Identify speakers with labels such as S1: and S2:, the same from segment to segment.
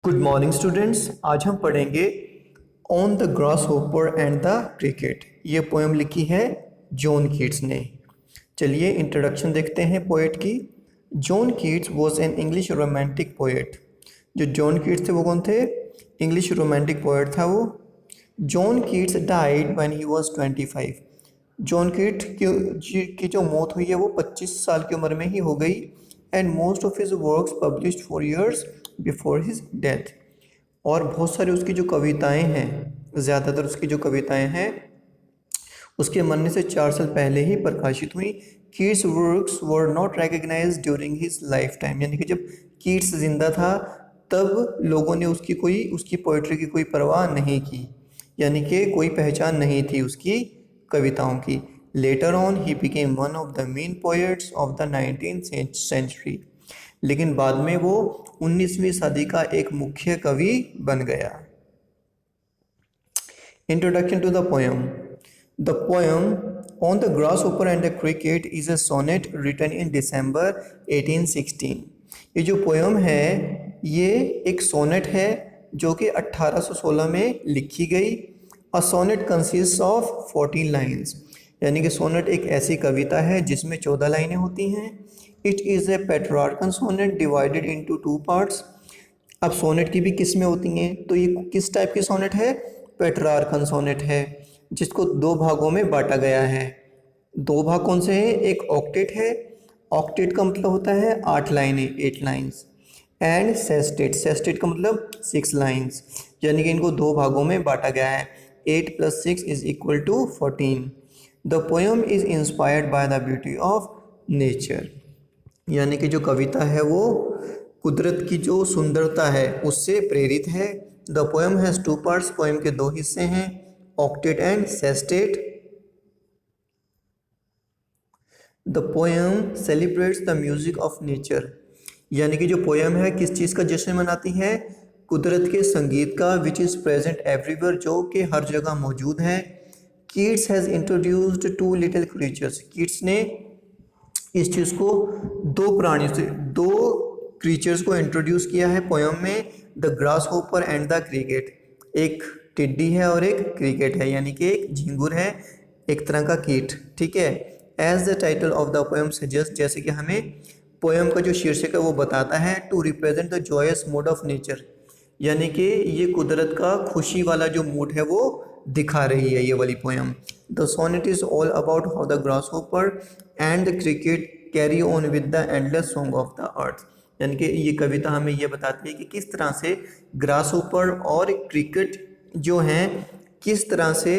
S1: Good morning students. आज हम पढ़ेंगे on the grasshopper and the cricket. ये पोएम लिखी है जॉन कीट्स ने। चलिए इंट्रोडक्शन देखते हैं पोएट की। John Keats was an English romantic poet. जो जॉन कीट्स थे वो कौन थे? इंग्लिश रोमांटिक पोएट था वो। John Keats died when he was 25। John कीट की जो मौत हुई है वो 25 साल की उम्र में ही हो गई। And most of his works published 4 years before his death. और बहुत सारी उसकी जो कविताएं हैं, ज़्यादातर उसकी जो कविताएं हैं उसके मरने से 4 साल पहले ही प्रकाशित हुई। Keats works were not recognised during his lifetime, यानी कि जब कीट्स जिंदा था तब लोगों ने उसकी पोइट्री की कोई परवाह नहीं की, यानी कि कोई पहचान नहीं थी उसकी कविताओं की। Later on he became one of the main poets of the 19th century. लेकिन बाद में वो 19वीं सदी का एक मुख्य कवि बन गया। Introduction to the poem. The poem on the grasshopper and the cricket is a sonnet written in December 1816। ये जो पोएम है ये एक सोनेट है जो कि 1816 में लिखी गई। A sonnet consist of 14 lines, यानी कि सोनेट एक ऐसी कविता है जिसमें 14 लाइनें होती हैं। It is a Petrarchan sonnet divided into 2 parts. अब सोनेट की भी किस्में होती हैं, तो ये किस टाइप की सोनेट है? पेट्रार्कन सोनेट है, जिसको 2 भागों में बांटा गया है। 2 भाग कौन से हैं? एक ऑक्टेट है। ऑक्टेट का मतलब होता है 8 लाइनें, 8 लाइन्स। एंड सेस्टेट, सेस्टेट का मतलब 6 लाइन्स, यानी कि इनको 2 भागों में बांटा गया है। 8 + 6 = 14। The poem is inspired by the beauty of nature, यानी कि जो कविता है वो कुदरत की जो सुंदरता है उससे प्रेरित है। The poem has 2 parts, poem के 2 हिस्से हैं, octet and sestet. The poem celebrates the music of nature, यानी कि जो पोएम है किस चीज़ का जश्न मनाती है? कुदरत के संगीत का, विच इज़ प्रेजेंट एवरीवेयर, जो कि हर जगह मौजूद है। Keats has introduced 2 little creatures. Keats ने इस चीज़ को 2 क्रीचर्स को इंट्रोड्यूस किया है पोएम में, the grasshopper and the cricket. एक टिड्डी है और एक क्रिकेट है, यानी कि एक झिंगुर है, एक तरह का कीट। ठीक है। As the title of the poem suggest, जैसे कि हमें पोएम का जो शीर्षक है वो बताता है, to represent the joyous mood of nature, यानी कि ये कुदरत का खुशी वाला जो मूड है वो दिखा रही है ये वाली poem. The sonnet is all about how the grasshopper and the cricket carry on with the endless song of the earth, यानी कि ये कविता हमें ये बताती है कि किस तरह से ग्रासहोपर और क्रिकेट जो हैं किस तरह से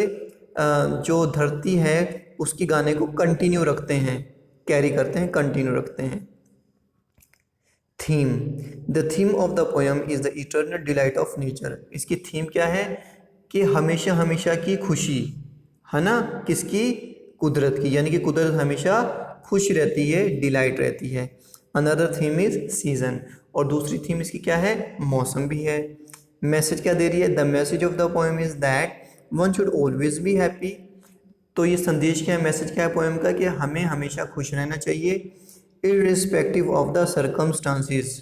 S1: जो धरती है उसकी गाने को कंटिन्यू रखते हैं, कैरी करते हैं, कंटिन्यू रखते हैं। Theme. The theme of the poem is the eternal delight of nature. इसकी थीम क्या है? कि हमेशा हमेशा की खुशी है ना, किसकी? कुदरत की, यानी कि कुदरत हमेशा खुश रहती है, डिलाइट रहती है। अनदर थीम इज सीजन, और दूसरी थीम इसकी क्या है? मौसम भी है। मैसेज क्या दे रही है? The message of the poem is that one should always be happy. तो ये संदेश क्या है, मैसेज क्या है पोएम का? कि हमें हमेशा खुश रहना चाहिए, इर्रिस्पेक्टिव ऑफ द सर्कमस्टांसिस,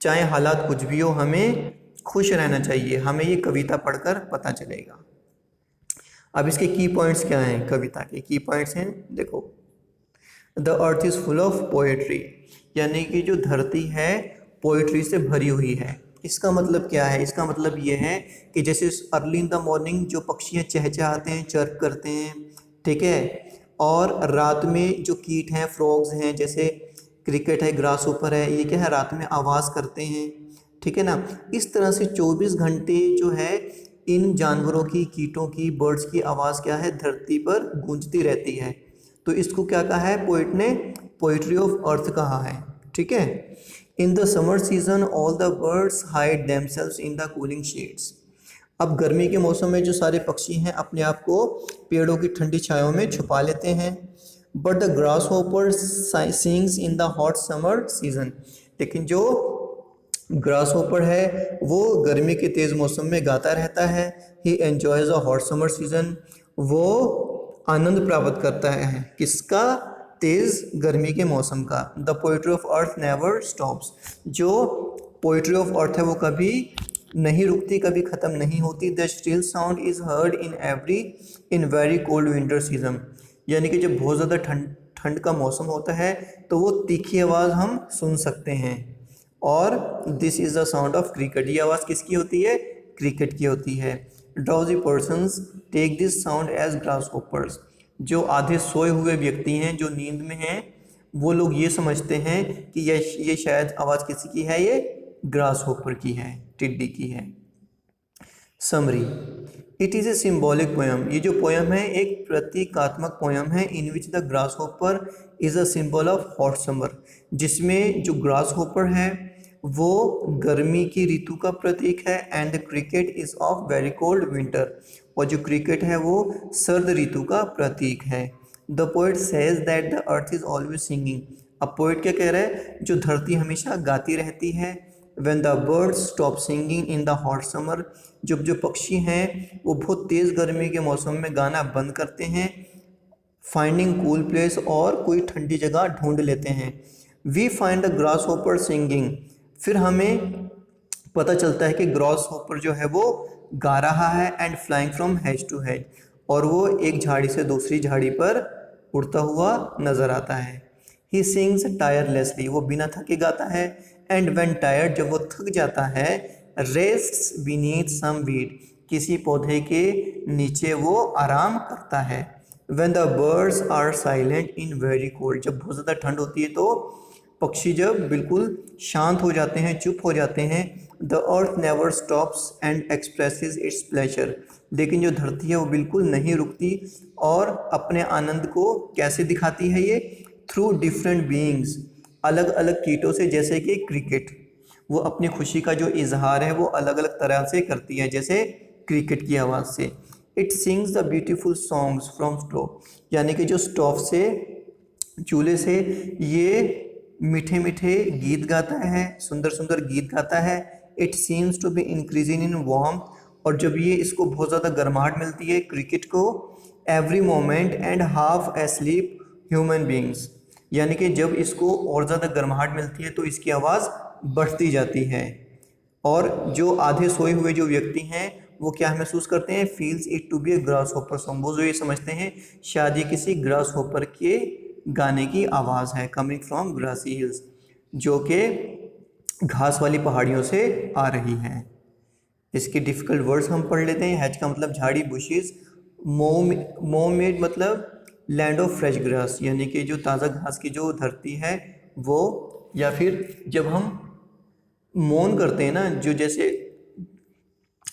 S1: चाहे हालात कुछ भी हो हमें खुश रहना चाहिए। हमें ये कविता पढ़कर पता चलेगा। अब इसके की पॉइंट्स क्या हैं? कविता के की पॉइंट्स हैं, देखो। The earth is full of poetry, यानी कि जो धरती है पोएट्री से भरी हुई है। इसका मतलब क्या है? इसका मतलब ये है कि जैसे अर्ली इन द मॉर्निंग जो पक्षी चहचहाते हैं, चर्प करते हैं, ठीक है, और रात में जो कीट हैं, फ्रॉग्स हैं, जैसे क्रिकेट है, ग्रासहोपर है, ये क्या है? रात में आवाज़ करते हैं, ठीक है ना। इस तरह से 24 घंटे जो है इन जानवरों की, कीटों की, बर्ड्स की आवाज़ क्या है? धरती पर गूंजती रहती है। तो इसको क्या कहा है पोइट ने? पोइट्री ऑफ अर्थ कहा है, ठीक है। In the summer season all the birds hide themselves in the cooling shades. अब गर्मी के मौसम में जो सारे पक्षी हैं अपने आप को पेड़ों की ठंडी छायाओं में छुपा लेते हैं। But the grasshopper sings in the hot summer season, लेकिन जो ग्रासहोपर है वो गर्मी के तेज़ मौसम में गाता रहता है। He enjoys a hot summer season, वो आनंद प्राप्त करता है किसका? तेज़ गर्मी के मौसम का। The poetry of earth never stops, जो पोएट्री ऑफ अर्थ है वो कभी नहीं रुकती, कभी ख़त्म नहीं होती। The still sound is heard in very cold winter season, यानी कि जब बहुत ज़्यादा ठंड ठंड का मौसम होता है तो वो तीखी आवाज़ हम सुन सकते हैं। और this is the sound of cricket, ये आवाज़ किसकी होती है? क्रिकेट की होती है। Drowsy persons take this sound as grasshoppers, जो आधे सोए हुए व्यक्ति हैं, जो नींद में हैं, वो लोग ये समझते हैं कि ये शायद आवाज़ किसी की है, ये ग्रास होपर की है, टिड्डी की है। Summary, it is a symbolic poem, ये जो पोयम है एक प्रतीकात्मक पोयम है। In which the grasshopper is a symbol of hot summer, जिसमें जो ग्रास होपर है वो गर्मी की ऋतु का प्रतीक है। And the cricket is of very cold winter, और जो क्रिकेट है वो सर्द ऋतु का प्रतीक है। The poet says that the earth is always singing, अब पोइट क्या कह रहा है? जो धरती हमेशा गाती रहती है। When the birds stop singing in the hot summer, जब जो पक्षी हैं वो बहुत तेज़ गर्मी के मौसम में गाना बंद करते हैं। फाइंडिंग कूल प्लेस, और कोई ठंडी जगह ढूंढ लेते हैं। We find the grasshopper singing, फिर हमें पता चलता है कि ग्रास होपर जो है वो गा रहा है। And flying from hedge to hedge, और वो एक झाड़ी से दूसरी झाड़ी पर उड़ता हुआ नज़र आता है। ही सिंग्स टायरलेसली, वो बिना थके गाता है। एंड व्हेन टायर्ड, जब वो थक जाता है, रेस्ट्स बीनीथ सम वीड, किसी पौधे के नीचे वो आराम करता है। When the birds are silent in very cold, जब बहुत ज़्यादा ठंड होती है तो पक्षी जब बिल्कुल शांत हो जाते हैं, चुप हो जाते हैं। The earth never stops and expresses it's pleasure, लेकिन जो धरती है वो बिल्कुल नहीं रुकती और अपने आनंद को कैसे दिखाती है? ये थ्रू डिफरेंट बीइंग्स, अलग अलग कीटों से, जैसे कि क्रिकेट, वो अपनी खुशी का जो इजहार है वो अलग अलग तरह से करती है, जैसे क्रिकेट की आवाज़ से। It sings the beautiful songs from stove, यानी कि जो स्टोव से, चूल्हे से ये मीठे मीठे गीत गाता है, सुंदर सुंदर गीत गाता है। It seems to be increasing in warm, और जब ये इसको बहुत ज़्यादा गर्माहट मिलती है क्रिकेट को, every moment and half asleep human beings, यानी कि जब इसको और ज़्यादा गर्माहट मिलती है तो इसकी आवाज़ बढ़ती जाती है। और जो आधे सोए हुए जो व्यक्ति हैं वो क्या महसूस करते हैं? Feels it to be a grasshopper song, वो जो ये समझते हैं शायद ये किसी ग्रास होपर के गाने की आवाज़ है, कमिंग फ्रॉम ग्रासी हिल्स, जो कि घास वाली पहाड़ियों से आ रही है। इसके डिफ़िकल्ट वर्ड्स हम पढ़ लेते हैं। हैज का मतलब झाड़ी, बुशेस, मोमेड मतलब लैंड ऑफ फ्रेश ग्रास, यानी कि जो ताज़ा घास की जो धरती है वो, या फिर जब हम मोन करते हैं ना, जो जैसे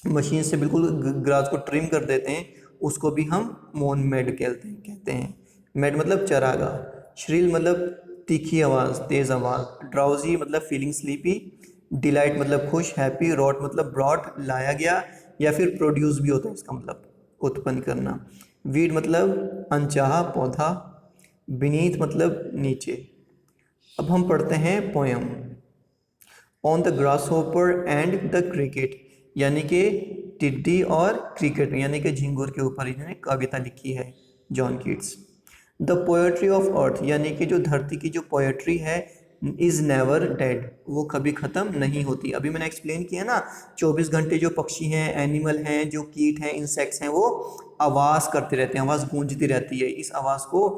S1: मशीन से बिल्कुल ग्रास को ट्रिम कर देते हैं, उसको भी हम मोन मेड कहते हैं। मेड मतलब चरागा। श्रील मतलब तीखी आवाज़, तेज़ आवाज़। ड्राउजी मतलब फीलिंग स्लीपी। डिलाइट मतलब खुश, हैप्पी। रॉट मतलब ब्रॉट, लाया गया, या फिर प्रोड्यूस भी होता है इसका मतलब उत्पन्न करना। वीड मतलब अनचाहा पौधा। बीनीथ मतलब नीचे। अब हम पढ़ते हैं poem. On the grasshopper and the cricket, यानी कि टिड्डी और क्रिकेट, यानी कि झिंगुर के ऊपर इन्होंने कविता लिखी है, John Keats. The poetry of earth, यानी कि जो धरती की जो पोएट्री है, इज़ नेवर डेड, वो कभी ख़त्म नहीं होती। अभी मैंने एक्सप्लेन किया ना, 24 घंटे जो पक्षी हैं, एनिमल हैं, जो कीट हैं, इंसेक्ट्स हैं, वो आवाज़ करते रहते हैं, आवाज़ गूंजती रहती है। इस आवाज़ को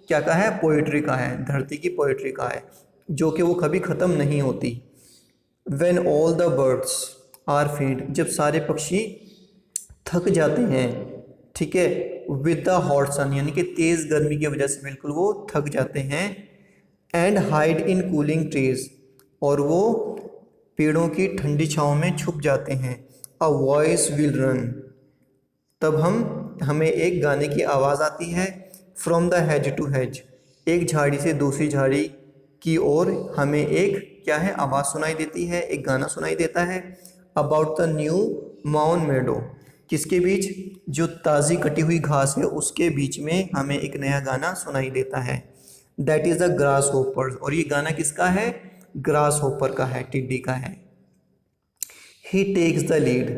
S1: क्या कहा है? पोएट्री का है, धरती की पोएट्री का है, जो कि वो कभी ख़त्म नहीं होती। When all the birds are faint, जब सारे पक्षी थक जाते हैं, ठीक है, विद द हॉट सन, यानी कि तेज़ गर्मी की वजह से बिल्कुल वो थक जाते हैं। And hide in cooling trees, और वो पेड़ों की ठंडी छाँव में छुप जाते हैं। अ वॉइस विल रन, तब हमें एक गाने की आवाज़ आती है। From the hedge to hedge, एक झाड़ी से दूसरी झाड़ी की ओर हमें एक क्या है? आवाज़ सुनाई देती है, एक गाना सुनाई देता है। अबाउट द न्यू माउन मेडो, किसके बीच? जो ताज़ी कटी हुई घास है उसके बीच में हमें एक नया गाना सुनाई देता है। That is the grass hopper, और ये गाना किसका है? ग्रास होपर का है, टिड्डी का है। ही टेक्स द लीड,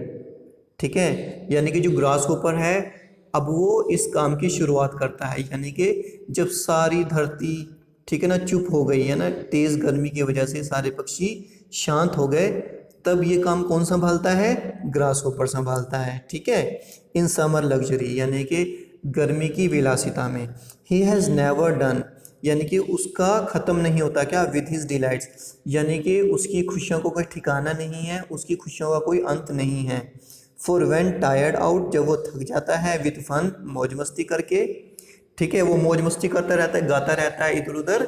S1: ठीक है, यानी कि जो ग्रास होपर है अब वो इस काम की शुरुआत करता है, यानी कि जब सारी धरती, ठीक है ना, चुप हो गई है ना, तेज़ गर्मी की वजह से सारे पक्षी शांत हो गए, तब ये काम कौन संभालता है? ग्रास होपर संभालता है, ठीक है। इन समर लग्जरी यानी कि गर्मी की विलासिता में। ही हैज़ नेवर डन यानी कि उसका ख़त्म नहीं होता क्या? विद हिज डिलाइट्स यानी कि उसकी खुशियों को कोई ठिकाना नहीं है, उसकी खुशियों का कोई अंत नहीं है। फॉर व्हेन टायर्ड आउट जब वो थक जाता है, विद फन मौज मस्ती करके, ठीक है, वो मौज मस्ती करता रहता है, गाता रहता है, इधर उधर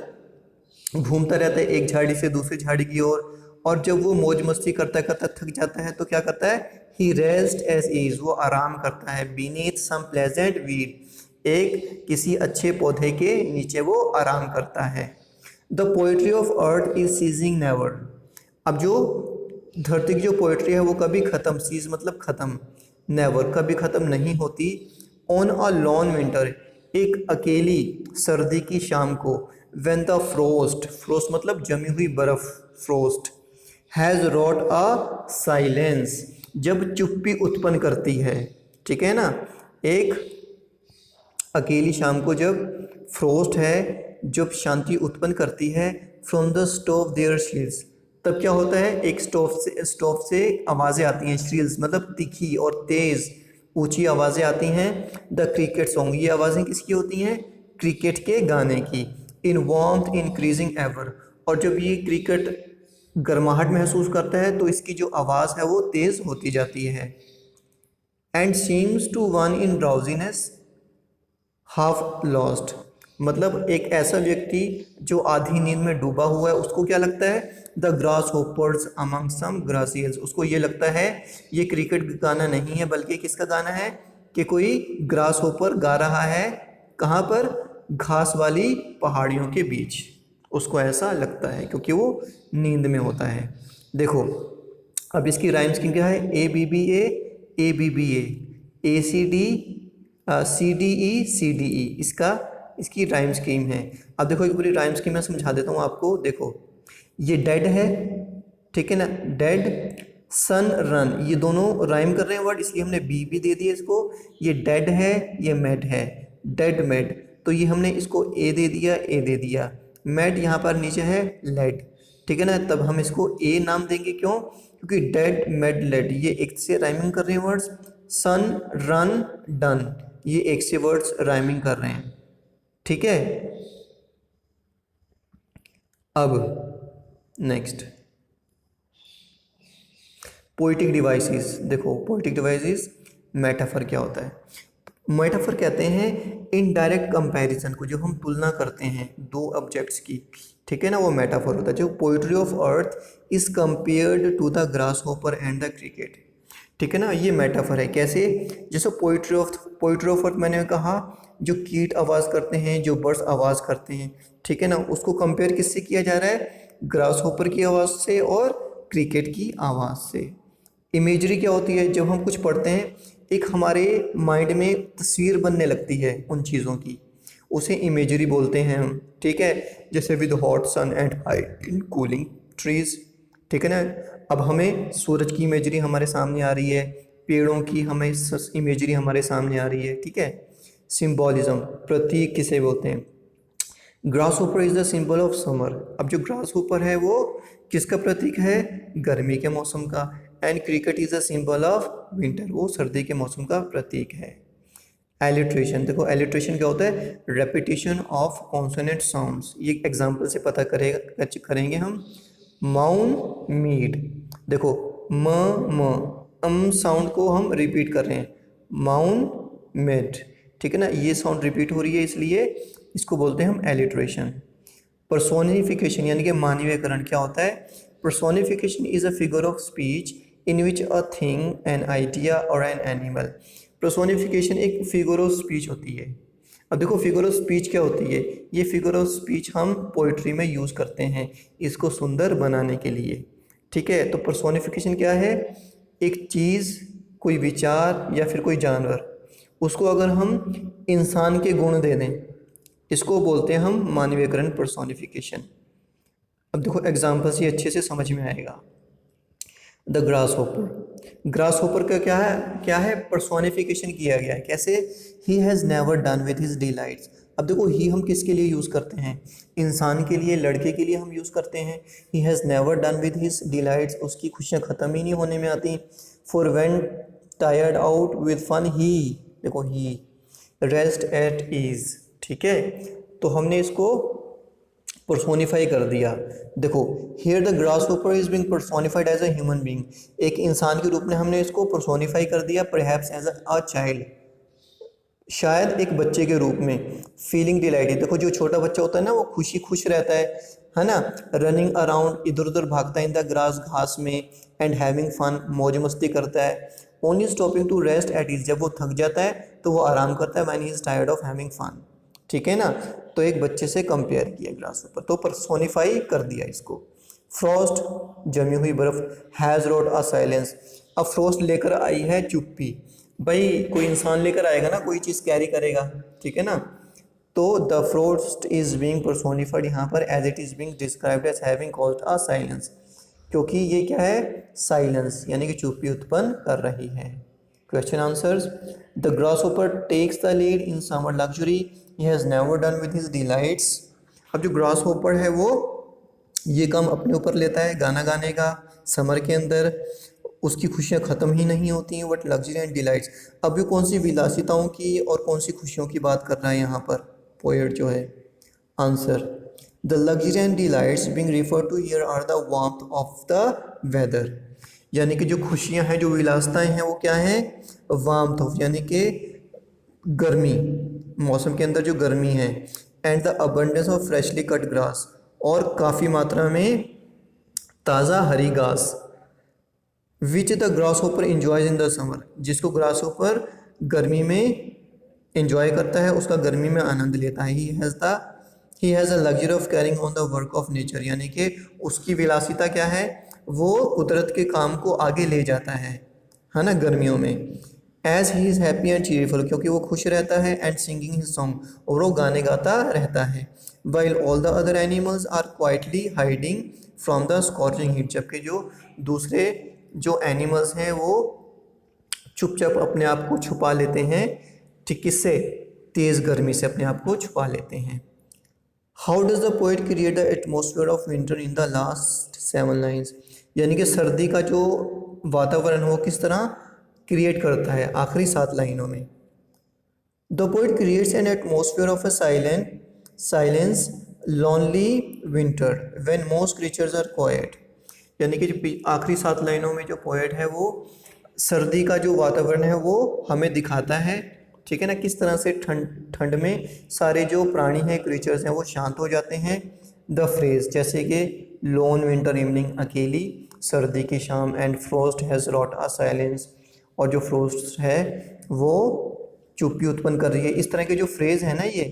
S1: घूमता रहता है एक झाड़ी से दूसरी झाड़ी की ओर। और जब वो मौज मस्ती करता करता थक जाता है तो क्या करता है? ही रेस्ट एज इज वो आराम करता है। बीनीथ सम प्लेजेंट वीड एक किसी अच्छे पौधे के नीचे वो आराम करता है। The poetry of earth is ceasing never. अब जो धरती की जो पोइट्री है वो कभी ख़त्म, सीज मतलब ख़त्म, नेवर कभी ख़त्म नहीं होती। ऑन अ लॉन विंटर एक अकेली सर्दी की शाम को, व्हेन द फ्रोस्ट, फ्रोस्ट मतलब जमी हुई बर्फ़, frost, has wrought a silence जब चुप्पी उत्पन्न करती है, ठीक है ना। एक अकेली शाम को जब फ्रोस्ट है, जब शांति उत्पन्न करती है, फ्रॉम द स्टोव देयर शील्स, तब क्या होता है? एक स्टोव से आवाज़ें आती हैं, शील्स मतलब तीखी और तेज़ ऊंची आवाज़ें आती हैं। द क्रिकेट सॉन्ग ये आवाज़ें किसकी होती हैं? क्रिकेट के गाने की। इन वार्मथ इंक्रीजिंग एवर और जब ये क्रिकेट गर्माहट महसूस करता है तो इसकी जो आवाज़ है वो तेज़ होती जाती है। And seems to one in drowsiness half lost मतलब एक ऐसा व्यक्ति जो आधी नींद में डूबा हुआ है, उसको क्या लगता है? द ग्रास होपर्स अमंग सम ग्रासियल्स, उसको ये लगता है ये क्रिकेट गाना नहीं है बल्कि किसका गाना है? कि कोई ग्रास होपर गा रहा है। कहाँ पर? घास वाली पहाड़ियों के बीच, उसको ऐसा लगता है क्योंकि वो नींद में होता है। देखो अब इसकी राइम स्कीम क्या है? A B B A C D C D E इसकी राइम स्कीम है। अब देखो एक पूरी राइम स्कीम मैं समझा देता हूँ आपको। देखो ये डेड है, ठीक है ना, डेड, सन, रन, ये दोनों राइम कर रहे हैं वर्ड, इसलिए हमने बी भी दे दिया इसको। ये डेड है, ये मेड है, डेड मेड, तो ये हमने इसको ए दे दिया। मेड यहाँ पर नीचे है लेड, ठीक है ना, तब हम इसको ए नाम देंगे। क्यों? क्योंकि डेड मेड लेड ये एक से राइमिंग कर रहे हैं वर्ड्स। सन, रन, डन ये एक से वर्ड्स राइमिंग कर रहे हैं, ठीक है। अब नेक्स्ट पोइटिक डिवाइसेस। देखो पोइटिक डिवाइसेस मेटाफर क्या होता है? मेटाफर कहते हैं इनडायरेक्ट कंपैरिजन को, जो हम तुलना करते हैं दो ऑब्जेक्ट्स की, ठीक है ना, वो मेटाफर होता है। जो poetry of earth is compared to the grasshopper and the cricket, ठीक है ना, ये मेटाफर है। कैसे? जैसे पोइट्री ऑफ अर्थ मैंने कहा जो कीट आवाज़ करते हैं, जो बर्ड्स आवाज़ करते हैं, ठीक है ना, उसको कंपेयर किससे किया जा रहा है? ग्रास होपर की आवाज़ से और क्रिकेट की आवाज़ से। इमेजरी क्या होती है? जब हम कुछ पढ़ते हैं एक हमारे माइंड में तस्वीर बनने लगती है उन चीज़ों की, उसे इमेजरी बोलते हैं हम, ठीक है। जैसे with hot sun and hide in cooling trees, ठीक है ना। अब हमें सूरज की इमेजरी हमारे सामने आ रही है, पेड़ों की हमें इमेजरी हमारे सामने आ रही है, ठीक है। सिम्बॉलिज्म, प्रतीक किसे बोलते हैं? Grass hopper is the symbol of summer. अब जो ग्रास होपर है वो किसका प्रतीक है? गर्मी के मौसम का। And cricket is the symbol of winter, वो सर्दी के मौसम का प्रतीक है। एलिट्रेशन, देखो एलिट्रेशन क्या होता है? Repetition of consonant sounds. ये एग्जांपल से पता करेंगे हम। माउन मीड, देखो म साउंड को हम रिपीट कर रहे हैं, माउन मेड, ठीक है ना, ये साउंड रिपीट हो रही है इसलिए इसको बोलते हैं हम एलिट्रेशन। पर्सोनिफिकेशन यानी कि मानवीयकरण क्या होता है? Personification is a figure of speech in which a thing, an idea और एन एनिमल। पर्सोनिफिकेशन एक फिगर ऑफ स्पीच होती है। अब देखो फिगर ऑफ स्पीच क्या होती है? ये फिगर ऑफ स्पीच हम पोइट्री में यूज़ करते हैं इसको सुंदर बनाने के लिए, ठीक है। तो पर्सोनिफिकेशन क्या है? एक चीज़, कोई विचार या फिर कोई जानवर, उसको अगर हम इंसान के गुण दे दें, इसको बोलते हैं हम मानवीयकरण, पर्सोनिफिकेशन। अब देखो एग्जाम्पल से अच्छे से समझ में आएगा। The grass hopper, grass hopper का क्या है? पर्सोनिफिकेशन किया गया है। कैसे? ही has never done with his delights, अब देखो ही हम किसके लिए यूज़ करते हैं, इंसान के लिए, लड़के के लिए हम यूज़ करते हैं। He has never done with his delights, उसकी खुशियाँ ख़त्म ही नहीं होने में आती। For when tired out with fun he, देखो ही रेस्ट एट ईज, ठीक है, तो हमने इसको पर्सोनीफाई कर दिया। देखो here the grasshopper is being personified as a human being, एक इंसान के रूप में हमने इसको पर्सोनीफाई कर दिया, परहैप्स एज अ चाइल्ड, शायद एक बच्चे के रूप में। फीलिंग डिलाइटेड, देखो जो छोटा बच्चा होता है ना वो खुश रहता है ना। रनिंग अराउंड, इधर उधर भागता है इन द ग्रास, घास में। एंड हैविंग फन, मौज मस्ती करता है। Only stopping to rest at ease, जब वो थक जाता है तो वो आराम करता है, when he is tired of having fun, ठीक है ना। तो एक बच्चे से कंपेयर किया ग्रास ऊपर, तो पर्सोनिफाई कर दिया इसको। फ्रॉस्ट, जमी हुई बर्फ। हैज़ रोट अ साइलेंस, अब फ्रॉस्ट लेकर आई है चुप्पी। भाई कोई इंसान लेकर आएगा ना, कोई चीज़ कैरी करेगा, ठीक है ना। तो the frost is being personified यहाँ पर as it is being described as having caused a silence, क्योंकि ये क्या है, साइलेंस यानी कि चुप्पी उत्पन्न कर रही है। Question answers, the grasshopper takes the lead in summer luxury, he has never done with his delights. अब जो ग्रासहोपर है वो ये काम अपने ऊपर लेता है गाना गाने का समर के अंदर, उसकी खुशियाँ ख़त्म ही नहीं होती हैं, बट लग्जरी एंड डिलाइट्स। अब ये कौन सी विलासिताओं की और कौन सी खुशियों की बात कर रहा है यहाँ पर पोएट जो है। Answer, the luxury and delights being refer to here are the warmth of the weather, यानी कि जो खुशियाँ हैं, जो विलासिताएँ हैं वो क्या हैं, वार्मथ ऑफ यानी कि गर्मी, मौसम के अंदर जो गर्मी है। And the abundance of freshly cut grass, और काफ़ी मात्रा में ताज़ा हरी घास। विच the grass hopper enjoys in the summer, जिसको ग्रास होपर गर्मी में इंजॉय करता है, उसका गर्मी में आनंद लेता है। He has a luxury of carrying on the work of nature, यानी कि उसकी विलासिता क्या है, वो कुदरत के काम को आगे ले जाता है ना, गर्मियों में। As he is happy and cheerful, क्योंकि वो खुश रहता है। एंड सिंगिंग हिज सॉन्ग, और वो गाने गाता रहता है। While all the other animals are quietly hiding from the scorching heat, जबकि जो दूसरे जो एनिमल्स हैं वो चुपचाप अपने आप को छुपा लेते हैं, ठीक, किससे, तेज़ गर्मी से अपने आप को छुपा लेते हैं। How does the poet create the atmosphere of winter in the last 7 lines, यानी कि सर्दी का जो वातावरण हो किस तरह क्रिएट करता है आखिरी 7 लाइनों में। The poet creates an atmosphere of a silence lonely winter when most creatures are quiet, यानी कि जो आखिरी 7 लाइनों में जो पोएट है वो सर्दी का जो वातावरण है वो हमें दिखाता है, ठीक है ना, किस तरह से ठंड में सारे जो प्राणी हैं, क्रीचर्स हैं, वो शांत हो जाते हैं। द फ्रेज, जैसे कि लोन विंटर इवनिंग, अकेली सर्दी की शाम। And frost has wrought a silence, और जो फ्रोस्ट है वो चुप्पी उत्पन्न कर रही है। इस तरह के जो फ्रेज है ना ये,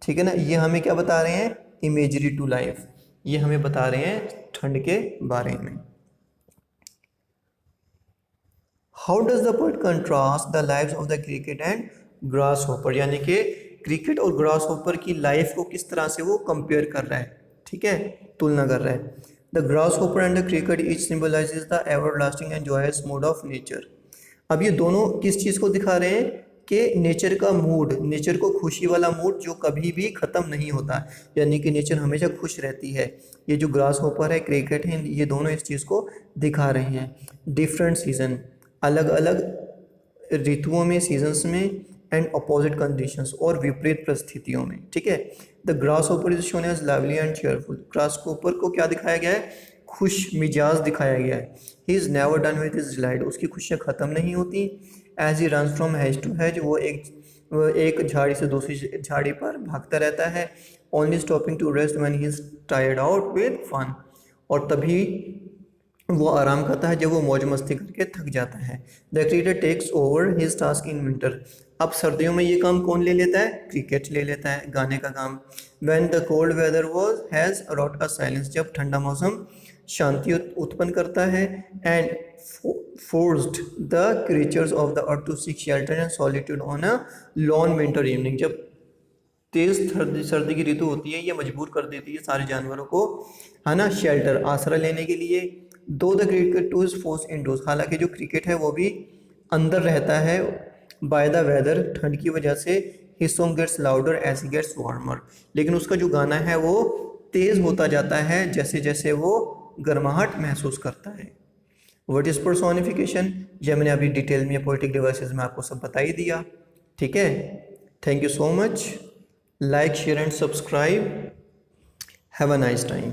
S1: ठीक है ना, ये हमें क्या बता रहे हैं, इमेजरी टू लाइफ, ये हमें बता रहे हैं ठंड के बारे में। How does the poet contrast the lives of the cricket and grass hopper, यानी कि क्रिकेट और ग्रास होपर की लाइफ को किस तरह से वो कंपेयर कर रहा है, ठीक है, तुलना कर रहा है। The grasshopper and the cricket each symbolises the everlasting and joyous mood of nature. अब ये दोनों किस चीज़ को दिखा रहे हैं कि नेचर का मूड, नेचर को खुशी वाला मूड जो कभी भी ख़त्म नहीं होता, यानी कि नेचर हमेशा खुश रहती है। ये जो ग्रास होपर है, क्रिकेट है, ये दोनों इस चीज़ को दिखा रहे हैं। डिफरेंट सीजन, अलग अलग ऋतुओं में, सीजन्स में। एंड अपोजिट कंडीशंस, और विपरीत परिस्थितियों में, ठीक है। The grasshopper is shown as lively and cheerful, grasshopper को क्या दिखाया गया है, खुश मिजाज दिखाया गया है। He is never done with his delight, उसकी खुशियाँ ख़त्म नहीं होती। As he runs from hedge to hedge, वो एक झाड़ी से दूसरी झाड़ी पर भागता रहता है। Only stopping to rest when he is tired out with fun, और तभी वो आराम करता है जब वो मौज मस्ती करके थक जाता है। The cricketer takes over his task in winter, अब सर्दियों में ये काम कौन ले लेता है, क्रिकेट ले लेता है, गाने का काम। When the cold weather was has wrought a silence, जब ठंडा मौसम शांति उत्पन्न करता है। And forced the creatures of the earth to seek shelter and solitude on a long winter evening, जब तेज़ सर्दी की ऋतु होती है, ये मजबूर कर देती है सारे जानवरों को, है ना, शेल्टर, आसरा लेने के लिए। दो the cricket two is force indoors, हालांकि जो क्रिकेट है वो भी अंदर रहता है, बाय द वेदर, ठंड की वजह से। His song gets louder as he gets warmer. लेकिन उसका जो गाना है वो तेज़ होता जाता है जैसे जैसे वो गर्माहट महसूस करता है। व्हाट इज़ पर्सोनिफिकेशन, यह मैंने अभी डिटेल में पोएटिक डिवाइसेस में आपको सब बता ही दिया। ठीक है, thank you so much. Like share and subscribe. Have a nice time.